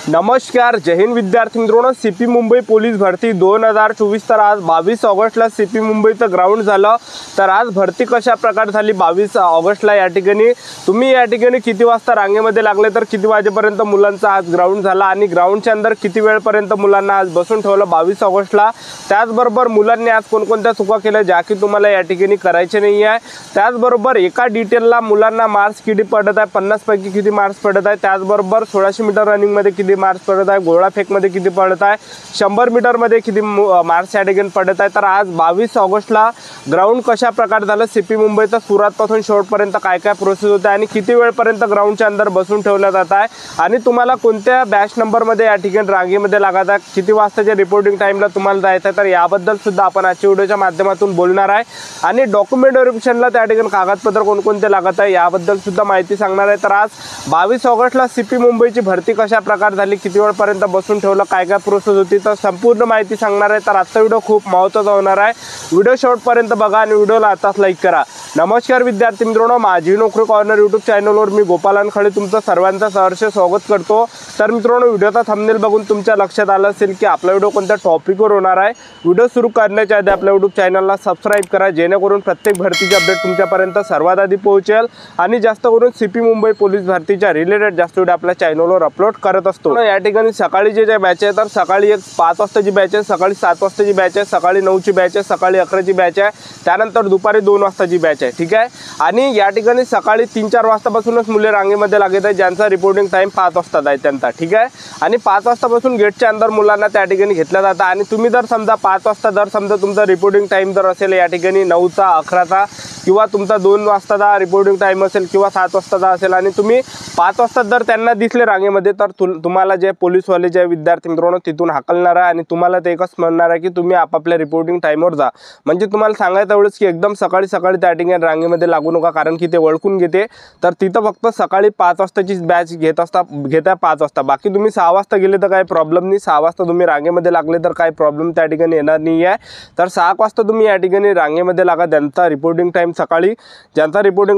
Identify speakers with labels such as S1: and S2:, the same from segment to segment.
S1: नमस्कार, जय हिंद विद्यार्थी मित्रांनो। सीपी मुंबई पोलीस भरती 2024 तर आज 22 ऑगस्टला सीपी मुंबईचं ग्राउंड झालं। तर आज भरती कशा प्रकारे झाली 22 ऑगस्टला या ठिकाणी तुम्ही या ठिकाणी किती वाजता रांगेमध्ये लागले, तर किती वाजेपर्यंत मुलांचा आज ग्राउंड झाला आणि ग्राउंडच्या अंदर किती वेळपर्यंत मुलांना आज बसून ठेवलं 22 ऑगस्टला। त्याचबरोबर मुलांनी आज कोणकोणत्या चुका केल्या ज्या की तुम्हाला या ठिकाणी करायचे नाही आहे। त्याचबरोबर एका डिटेलला मुलांना मार्क्स किती पडत आहे, 50 पैकी किती मार्क्स पडत आहे, त्याचबरोबर 1600 मीटर रनिंगमध्ये किती मार्क्स पडत आहे, गोळा फेकमध्ये किती पडत आहे, 100 मीटरमध्ये किती मार्क्स या ठिकाणी पडत आहे। तर आज 22 ऑगस्टला ग्राउंड कशा प्रकारे झालं, सीपी मुंबईचा सुरुवातपासून शेवटपर्यंत काय काय प्रोसेस होते आणि किती वेळपर्यंत ग्राउंडच्या अंदर बसून ठेवलं जात आहे आणि तुम्हाला कोणत्या बॅच नंबरमध्ये या ठिकाणी रांगेमध्ये लागत आहे, किती वाजताच्या रिपोर्टिंग टाईमला तुम्हाला जायचं आहे, तर याबद्दल सुद्धा आपण आजच्या व्हिडिओच्या माध्यमातून बोलणार आहे। आणि डॉक्युमेंट व्हेरिफिकेशनला त्या ठिकाणी कागदपत्र कोणकोणते लागत आहे याबद्दल सुद्धा माहिती सांगणार आहे। तर आज 22 ऑगस्टला सीपी मुंबईची भरती कशा प्रकारे झाली, किती वेळपर्यंत बसून ठेवलं, काय काय प्रोसेस होती, तर संपूर्ण माहिती सांगणार आहे। तर आजचा व्हिडिओ खूप महत्त्वाचा होणार आहे, व्हिडिओ शेवटपर्यंत बघा आणि व्हिडिओला आताच लाईक करा। नमस्कार विद्यार्थी मित्रांनो, माझी नोकरी कॉर्नर यूट्यूब चॅनलवर मी गोपालन खळे तुमचं सर्वांचं सहर्ष स्वागत करतो। तर मित्रांनो, व्हिडिओचा थंबनेल बघून तुमच्या लक्षात आलं असेल की आपला व्हिडिओ कोणत्या टॉपिकवर होणार आहे। व्हिडिओ सुरू करण्याच्या आधी आपल्या यूट्यूब चॅनलला सबस्क्राईब करा, जेणेकरून प्रत्येक भरतीची अपडेट तुमच्यापर्यंत सर्वात आधी पोहोचेल आणि जास्त करून सीपी मुंबई पोलीस भरतीच्या रिलेटेड जास्त व्हिडिओ आपल्या चॅनलवर अपलोड करत असतो। या ठिकाणी सकाळी जे बॅच आहे, तर सकाळी एक 5 वाजताची बॅच आहे, सकाळी 7 वाजताची बॅच आहे, सकाळी 9ची बॅच आहे, सकाळी 11ची बॅच आहे, त्यानंतर दुपारी 2 वाजताची बॅच आहे, ठीक आहे। आणि या ठिकाणी सकाळी 3-4 वाजतापासूनच मुले रांगेमध्ये लागत आहे, ज्यांचा रिपोर्टिंग टाइम 5 वाजता आहे त्यांचा, ठीक आहे। आणि 5 वाजतापासून गेटच्या अंदर मुलांना त्या ठिकाणी घेतलं जातं आणि तुम्ही जर समजा 5 वाजता जर समजा तुमचा रिपोर्टिंग टाइम जर असेल या ठिकाणी 9चा 11चा किंवा तुमचा 2 वाजताचा रिपोर्टिंग टाइम असेल किंवा 7 वाजताचा असेल आणि तुम्ही 5 वाजता जर त्यांना दिसले रांगेमध्ये, तर तुम्हाला जे पोलीसवाले जे विद्यार्थी मित्रांनो तिथून हाकलणार आहे आणि तुम्हाला ते एकच म्हणणार आहे की तुम्ही आपापल्या रिपोर्टिंग टाईमवर जा। म्हणजे तुम्हाला सांगायचं एवढंच की एकदम सकाळी त्या ठिकाणी रांगेमध्ये लागू नका, कारण की ते ओळखून घेते। तर तिथं फक्त सकाळी 5 वाजताची बॅच घेता 5 वाजता, बाकी तुम्ही 6 वाजता गेले तर काही प्रॉब्लेम नाही, 6 वाजता तुम्ही रांगेमध्ये लागले तर काही प्रॉब्लेम त्या ठिकाणी येणार नाही आहे। तर 6 वाजता तुम्ही या ठिकाणी रांगेमध्ये लागा, ज्यांचा रिपोर्टिंग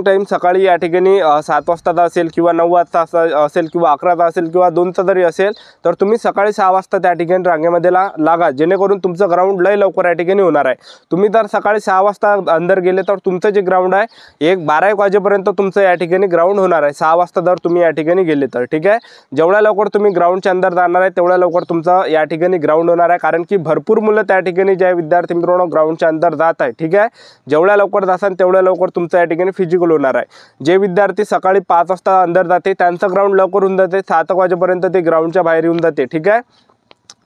S1: टाईम सकाळी या ठिकाणी 7 वाजताचा असेल किंवा 9 वाजता असेल किंवा 11चा असेल किंवा 2चा जरी असेल, तर तुम्ही सकाळी 6 वाजता त्या ठिकाणी रांगेमध्ये लागा, जेणेकरून तुमचं ग्राउंड लय लवकर या ठिकाणी होणार आहे। तुम्ही जर सकाळी 6 वाजता अंदर गेले तर तुमचं जे ग्राउंड आहे 12-1 वाजेपर्यंत तुमचं या ठिकाणी ग्राउंड होणार आहे, 6 वाजता जर तुम्ही या ठिकाणी गेले तर, ठीक आहे। जेवढ्या लवकर तुम्ही ग्राउंडच्या अंदर जाणार आहे तेवढ्या लवकर तुमचं या ठिकाणी ग्राउंड होणार आहे, कारण की भरपूर मुलं त्या ठिकाणी ज्या विद्यार्थी मित्रांनो ग्राउंडच्या अंदर जात आहे, ठीक आहे। जेवढ्या लवकर जासान तेवढ्या लवकर तुमचं या ठिकाणी फिजिकल होणार आहे। जे विद्यार्थी सकाळी 5 वाजता अंदर जाते त्यांचं ग्राउंड लवकर होऊन जाते, 7 वाजेपर्यंत ते ग्राउंडच्या बाहेर येऊन जाते, ठीक आहे।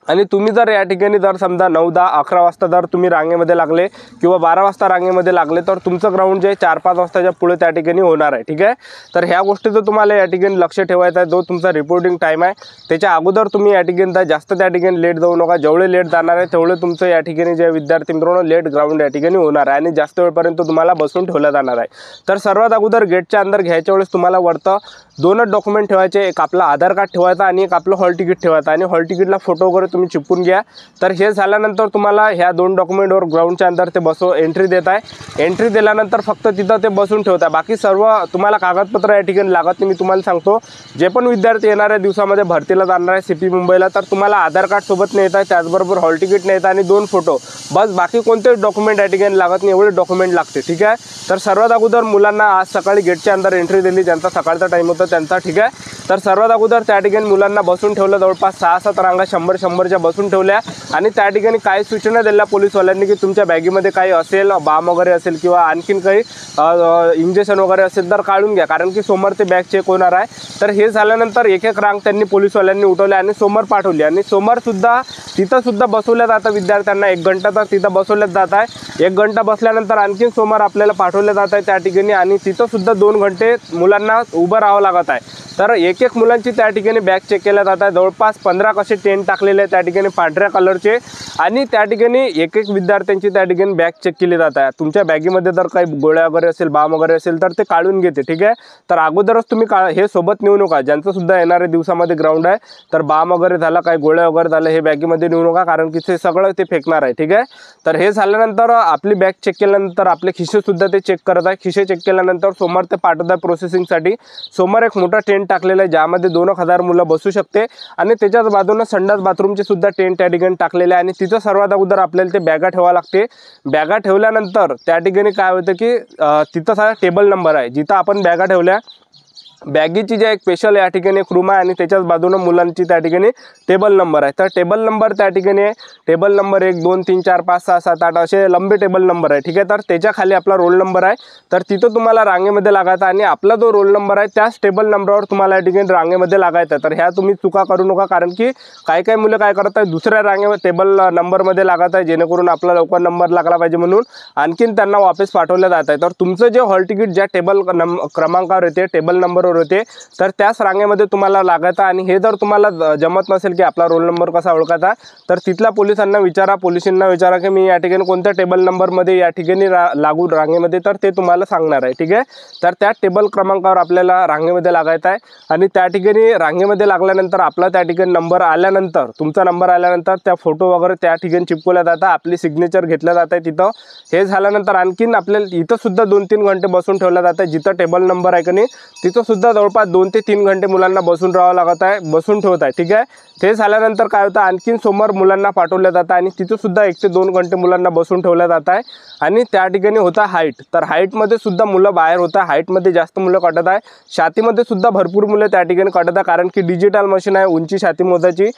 S1: आणि तुम्ही जर या ठिकाणी जर समजा 9, 10, 11 वाजता जर तुम्ही रांगेमध्ये लागले किंवा 12 वाजता रांगेमध्ये लागले, तर तुमचं ग्राउंड जे 4-5 वाजताच्या पुढे त्या ठिकाणी होणार आहे, ठीक आहे। तर ह्या गोष्टीचं तुम्हाला या ठिकाणी लक्ष ठेवायचं आहे। जो तुमचा रिपोर्टिंग टाईम आहे त्याच्या अगोदर तुम्ही या ठिकाणी जास्त त्या ठिकाणी लेट जाऊ नका, जेवढे लेट जाणार आहे तेवढे तुमचं या ठिकाणी जे विद्यार्थी मित्रांनो लेट ग्राउंड या ठिकाणी होणार आहे आणि जास्त वेळपर्यंत तुम्हाला बसून ठेवलं जाणार आहे। तर सर्वात अगोदर गेटच्या अंदर घ्यायच्या वेळेस तुम्हाला वरतं 2च डॉक्युमेंट ठेवायचे, एक आपला आधार कार्ड ठेवायचा आणि एक आपलं हॉल तिकीट ठेवायचं आणि हॉल तिकीटला फोटो वगैरे तुम्ही चिपकून घ्या। तर हे झाल्यानंतर तुम्हाला ह्या 2 डॉक्युमेंटवर ग्राउंडच्या अंदर ते एंट्री देत आहे। एंट्री दिल्यानंतर फक्त तिथं ते बसून ठेवत आहे, बाकी सर्व तुम्हाला कागदपत्र या ठिकाणी लागत नाही। मी तुम्हाला सांगतो, जे पण विद्यार्थी येणाऱ्या दिवसामध्ये भरतीला जाणार आहे सीपी मुंबईला, तर तुम्हाला आधार कार्ड सोबत नेत आहे, त्याचबरोबर हॉल तिकीट नेत आणि 2 फोटो, बस बाकी कोणतेच डॉक्युमेंट या ठिकाणी लागत नाही, एवढे डॉक्युमेंट लागते, ठीक आहे। तर सर्वात अगोदर मुलांना आज सकाळी गेटच्या अंदर एंट्री दिली, ज्यांचा सकाळचा टाईम होता त्यांचा, ठीक आहे। तर सर्वात अगोदर त्या ठिकाणी मुलांना बसून ठेवलं, जवळपास 6-7 रांगा 100-100च्या बसून ठेवल्या आणि त्या ठिकाणी काही सूचना दिल्या पोलीसवाल्यांनी की तुमच्या बॅगीमध्ये काही असेल, बाम वगैरे असेल किंवा आणखीन काही इंजेक्शन वगैरे असेल तर काढून घ्या, कारण की समोर ते बॅग चेक होणार आहे। तर हे झाल्यानंतर एक रांग त्यांनी पोलीसवाल्यांनी उठवली आणि समोर पाठवली आणि समोरसुद्धा तिथंसुद्धा बसवल्या जातं विद्यार्थ्यांना, 1 घंटा तर तिथं बसवल्याच जात आहे। 1 घंटा बसल्यानंतर आणखीन समोर आपल्याला पाठवलं जात आहे त्या ठिकाणी आणि तिथंसुद्धा 2 घंटे मुलांना उभं राहावं लागत आहे। तर एक मुलांची त्या ठिकाणी बॅग चेक केल्या जात आहे, जवळपास 15 कसे टेंट टाकलेले आहे त्या ठिकाणी पांढऱ्या कलरचे आणि त्या ठिकाणी एक विद्यार्थ्यांची त्या ठिकाणी बॅग चेक केली जात आहे। तुमच्या बॅगीमध्ये जर काही गोळ्या वगैरे असेल, बाम वगैरे असेल तर ते काढून घेते, ठीक आहे। तर अगोदरच तुम्ही हे सोबत नेऊ नका, ज्यांचं सुद्धा येणाऱ्या दिवसामध्ये ग्राउंड आहे, तर बाम वगैरे झाला, काही गोळ्या वगैरे झालं, हे बॅगीमध्ये नेऊ नका, कारण की ते सगळं ते फेकणार आहे, ठीक आहे। तर हे झाल्यानंतर आपली बॅग चेक केल्यानंतर आपले खिशे सुद्धा ते चेक करत आहे। खिशे चेक केल्यानंतर समोर ते पाठवत आहे प्रोसेसिंगसाठी। समोर एक मोठा टेंट टाकलेला आहे ज्यामध्ये 2,000 मुलं बसू शकते आणि त्याच्याच बाजूने संडास बाथरूमचे सुद्धा टेंट त्या ठिकाणी टाकलेले आहे। आणि तिथं सर्वात अगोदर आपल्याला ते बॅगा ठेवावं लागते। बॅगा ठेवल्यानंतर त्या ठिकाणी काय होतं की तिथं सारा टेबल नंबर आहे, जिथं आपण बॅगा ठेवल्या बॅगीची जे एक स्पेशल या ठिकाणी एक रूम आहे आणि त्याच्याच बाजूने मुलांची त्या ठिकाणी टेबल नंबर आहे। तर टेबल नंबर त्या ठिकाणी टेबल नंबर 1 2 3 4 5 6 7 8 असे लंबे टेबल नंबर आहे, ठीक आहे। तर त्याच्या खाली आपला रोल नंबर आहे, तर तिथं तुम्हाला रांगेमध्ये लागायचं आणि आपला जो रोल नंबर आहे त्याच टेबल नंबरवर तुम्हाला या ठिकाणी रांगेमध्ये लागायचं। तर ह्या तुम्ही चुका करू नका, कारण की काही मुलं काय करत आहे दुसऱ्या रांगेमध्ये टेबल नंबरमध्ये लागत आहे, जेणेकरून आपला लवकर नंबर लागला पाहिजे म्हणून आणखीन त्यांना वापस पाठवलं जात आहे। तर तुमचं जे हॉल तिकीट ज्या टेबल क्रमांकावर येते टेबल नंबर होते तर त्याच रांगेमध्ये तुम्हाला लागायचं। आणि हे जर तुम्हाला जमत नसेल की आपला रोल नंबर कसा ओळखायचा, तर तिथल्या पोलिसांना विचारा, पोलिसांना विचारा की मी या ठिकाणी कोणत्या टेबल नंबरमध्ये या ठिकाणी लागू रांगेमध्ये, तर ते तुम्हाला सांगणार आहे, ठीक आहे। तर त्या टेबल क्रमांकावर आपल्याला रांगेमध्ये लागायचं आहे आणि त्या ठिकाणी रांगेमध्ये लागल्यानंतर आपला त्या ठिकाणी नंबर आल्यानंतर तुमचा नंबर आल्यानंतर त्या फोटो वगैरे त्या ठिकाणी चिपकवल्या जातात, आपली सिग्नेचर घेतल्या जात आहे तिथं। हे झाल्यानंतर आणखीन आपल्याला इथं सुद्धा 2-3 घंटे बसून ठेवलं जातं, जिथं टेबल नंबर आहे की नाही तिथं सुद्धा जवळपास 2 ते 3 घंटे मुलांना बसून राहावं लागत आहे, बसून ठेवत आहे, ठीक आहे। ते झाल्यानंतर काय होतं आणखीन समोर मुलांना पाठवलं जातं आणि तिथं सुद्धा 1 ते 2 घंटे मुलांना बसून ठेवलं जात आहे। आणि त्या ठिकाणी होता हाईट, तर हाईटमध्ये सुद्धा मुलं बाहेर होता, हाईटमध्ये जास्त मुलं काढत आहे, छातीमध्ये सुद्धा भरपूर मुलं त्या ठिकाणी काढत आहे, कारण की डिजिटल मशीन आहे उंची छाती मोजायची,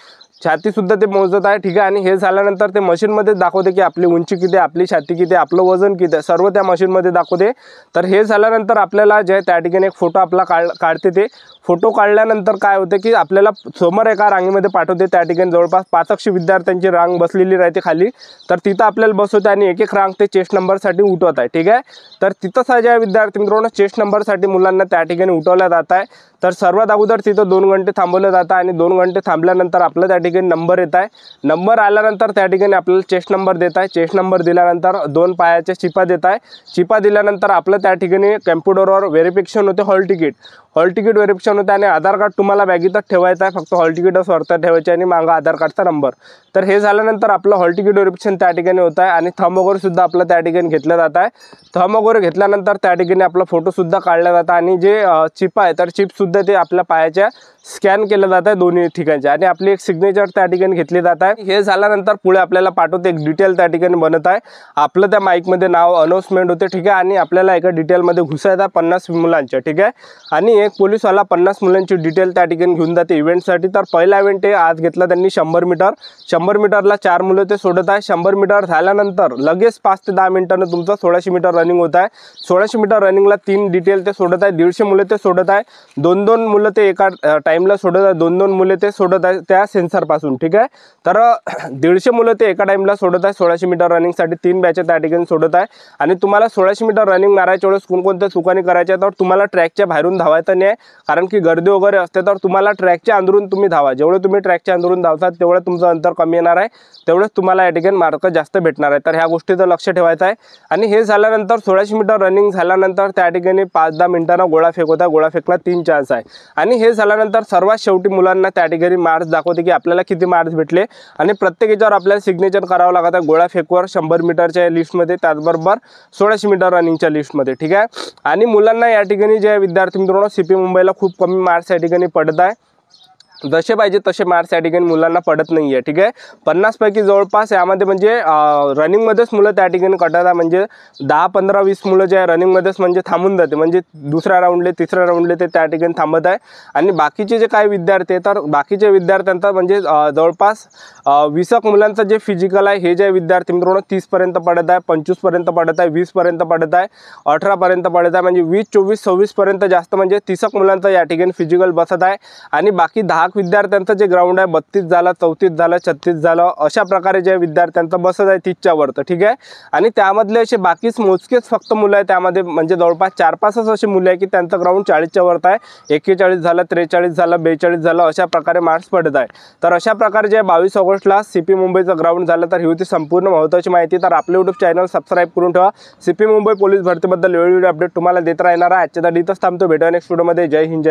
S1: छाती सुद्धा ते मोजत आहे, ठीक आहे। आणि हे झाल्यानंतर ते मशीनमध्ये दाखवते की आपली उंची किती, आपली छाती किती, आपलं वजन किती, सर्व त्या मशीनमध्ये दाखवते। तर हे झाल्यानंतर आपल्याला जे त्या ठिकाणी एक फोटो आपला काढते, ते फोटो काढल्यानंतर काय होते की आपल्याला समोर एका रांगेमध्ये पाठवते, त्या ठिकाणी जवळपास 500 विद्यार्थ्यांची रांग बसलेली राहते खाली, तर तिथं आपल्याला बसवते आणि एक एक रांग ते चेस्ट नंबरसाठी उठवत आहे, ठीक आहे। तर तिथं सगळ्या विद्यार्थी मित्रांनो चेस्ट नंबरसाठी मुलांना त्या ठिकाणी उठवल्या जात आहे। तर सर्वात अगोदर तिथं 2 घंटे थांबवलं जातं आणि 2 घंटे थांबल्यानंतर आपलं त्या ठिकाणी नंबर येत आहे, नंबर आल्यानंतर त्या ठिकाणी आपल्याला चेस्ट नंबर देत आहे, चेस्ट नंबर दिल्यानंतर 2 पायाच्या चिपा देत आहे, चिपा दिल्यानंतर आपलं त्या ठिकाणी कॅम्प्युटरवर व्हेरिफिकेशन होते, हॉल तिकीट व्हेरिफिकेशन होते आणि आधार कार्ड तुम्हाला बॅगेतच ठेवायचं आहे, फक्त हॉल तिकीटच वरती ठेवायचे आणि मागं आधार कार्डचा नंबर। तर हे झाल्यानंतर आपलं हॉल तिकीट व्हेरिफिकेशन त्या ठिकाणी होत आहे आणि थंब वगैरे सुद्धा आपलं त्या ठिकाणी घेतलं जात आहे। थंब वगैरे घेतल्यानंतर त्या ठिकाणी आपला फोटो सुद्धा काढला जातं आणि जे चिप आहे तर चिप सुद्धा ते आपल्या पायाच्या स्कॅन केलं जात आहे दोन्ही ठिकाणचे आणि आपली एक सिग्नेचर त्या ठिकाणी घेतली जात आहे। हे झाल्यानंतर पुढे आपल्याला पाठवते एक डिटेल त्या ठिकाणी बनत आहे, आपलं त्या माईकमध्ये नाव अनाउन्समेंट होते, ठीक आहे। आणि आपल्याला एका डिटेलमध्ये घुसायचं 50 मुलांच्या, ठीक आहे। आणि एक पोलीसवाला 50 मुलांची डिटेल त्या ठिकाणी घेऊन जाते इव्हेंटसाठी। तर पहिला इव्हेंट आहे आज घेतला त्यांनी 100 मीटर, 100 मीटरला 4 मुलं ते सोडत आहे। 100 मीटर झाल्यानंतर लगेच 5 ते 10 मिनिटांनी तुमचं 1600 मीटर रनिंग होत आहे। 1600 मीटर रनिंगला 3 डिटेल ते सोडत आहे, 150 मुलं ते सोडत आहे, 2-2 मुलं ते एका टाइमला सोडत आहे, 2-2 मुले ते सोडत आहे त्या सेन्सरपासून, ठीक आहे। तर 150 मुलं ते एका टाइमला सोडत आहे 1600 मीटर रनिंगसाठी, 3 बॅच त्या ठिकाणी सोडत आहे। आणि तुम्हाला 1600 मीटर रनिंग मारायच्या वेळेस कोणकोणत्या चुकांनी करायच्या, तर तुम्हाला ट्रॅकच्या बाहेरून धावायचं नाही, कारण की गर्दी वगैरे असते, तर तुम्हाला ट्रॅकच्या अंदरून तुम्ही धावा, जेवढे तुम्ही ट्रॅकच्या अंदरून धावतात तेवढं तुमचं अंतर कमी येणार आहे, तेवढेच तुम्हाला या ठिकाणी मार्क जास्त भेटणार आहे। तर ह्या गोष्टीचं लक्ष ठेवायचं आहे। आणि हे झाल्यानंतर 1600 मीटर रनिंग झाल्यानंतर त्या ठिकाणी 5-10 मिनिटांना गोळा फेक होता, गोळा फेकला 3 चान्स आहे। आणि हे झाल्यानंतर सर्वात शेवटी मुलांना त्या ठिकाणी मार्क्स दाखवते की आपल्याला किती मार्क्स भेटले आणि प्रत्येक याच्यावर आपल्याला सिग्नेचर करावं लागतं आहे, गोळा फेकवर 100 मीटरच्या लिस्टमध्ये, त्याचबरोबर 1600 मीटर रनिंगच्या लिस्टमध्ये, ठीक आहे। आणि मुलांना या ठिकाणी जे विद्यार्थी मित्रांनो CP मुंबईला खूप कमी मार्क्स या ठिकाणी पडत आहे, जसे पाहिजे तसे मार्क्स या ठिकाणी मुलांना पडत नाही आहे, ठीक आहे। 50 पैकी जवळपास यामध्ये म्हणजे रनिंगमध्येच मुलं त्या ठिकाणी कटतात, म्हणजे 10, 15, 20 मुलं जे आहे रनिंगमध्येच म्हणजे थांबून जाते, म्हणजे दुसऱ्या राऊंडले तिसऱ्या राऊंडले ते त्या ठिकाणी थांबत आहे। आणि बाकीचे जे काही विद्यार्थी तर बाकीचे विद्यार्थ्यांचा म्हणजे जवळपास 20 मुलांचं जे फिजिकल आहे हे जे विद्यार्थी मित्रांनो 30 पर्यंत पडत आहे, 25 पर्यंत पडत आहे, 20 पर्यंत पडत आहे, 18 पर्यंत पडत आहे, म्हणजे 20, 24, 26 पर्यंत जास्त म्हणजे 30 मुलांचं या ठिकाणी फिजिकल बसत आहे। आणि बाकी 10 विद्यार्थ्यांचं जे ग्राउंड आहे 32 झालं, 34 झालं, 36 झालं, अशा प्रकारे जे विद्यार्थ्यांचं बसत आहे 30च्या वरतं, ठीक आहे। आणि त्यामधले असे बाकीच मोजकेच फक्त मुलं आहे त्यामध्ये, म्हणजे जवळपास 4-5 असे मुलं आहे की त्यांचं ग्राउंड 40च्या वरतं आहे, 41 झालं, 43 झालं, 42 झालं, अशा प्रकारे मार्क्स पडत आहे। तर अशा प्रकारे जे 22 ऑगस्टला CP मुंबईचं ग्राउंड झालं, तर ही होती संपूर्ण महत्त्वाची माहिती। तर आपले YouTube चॅनल सबस्क्राईब करून ठेवा, CP मुंबई पोलीस भरतीबद्दल वेळोवेळी अपडेट तुम्हाला देत राहणार आहे। आजच्या इथंच थांबतो, भेटूया नेक्स्ट व्हिडिओमध्ये। जय हिंद, जय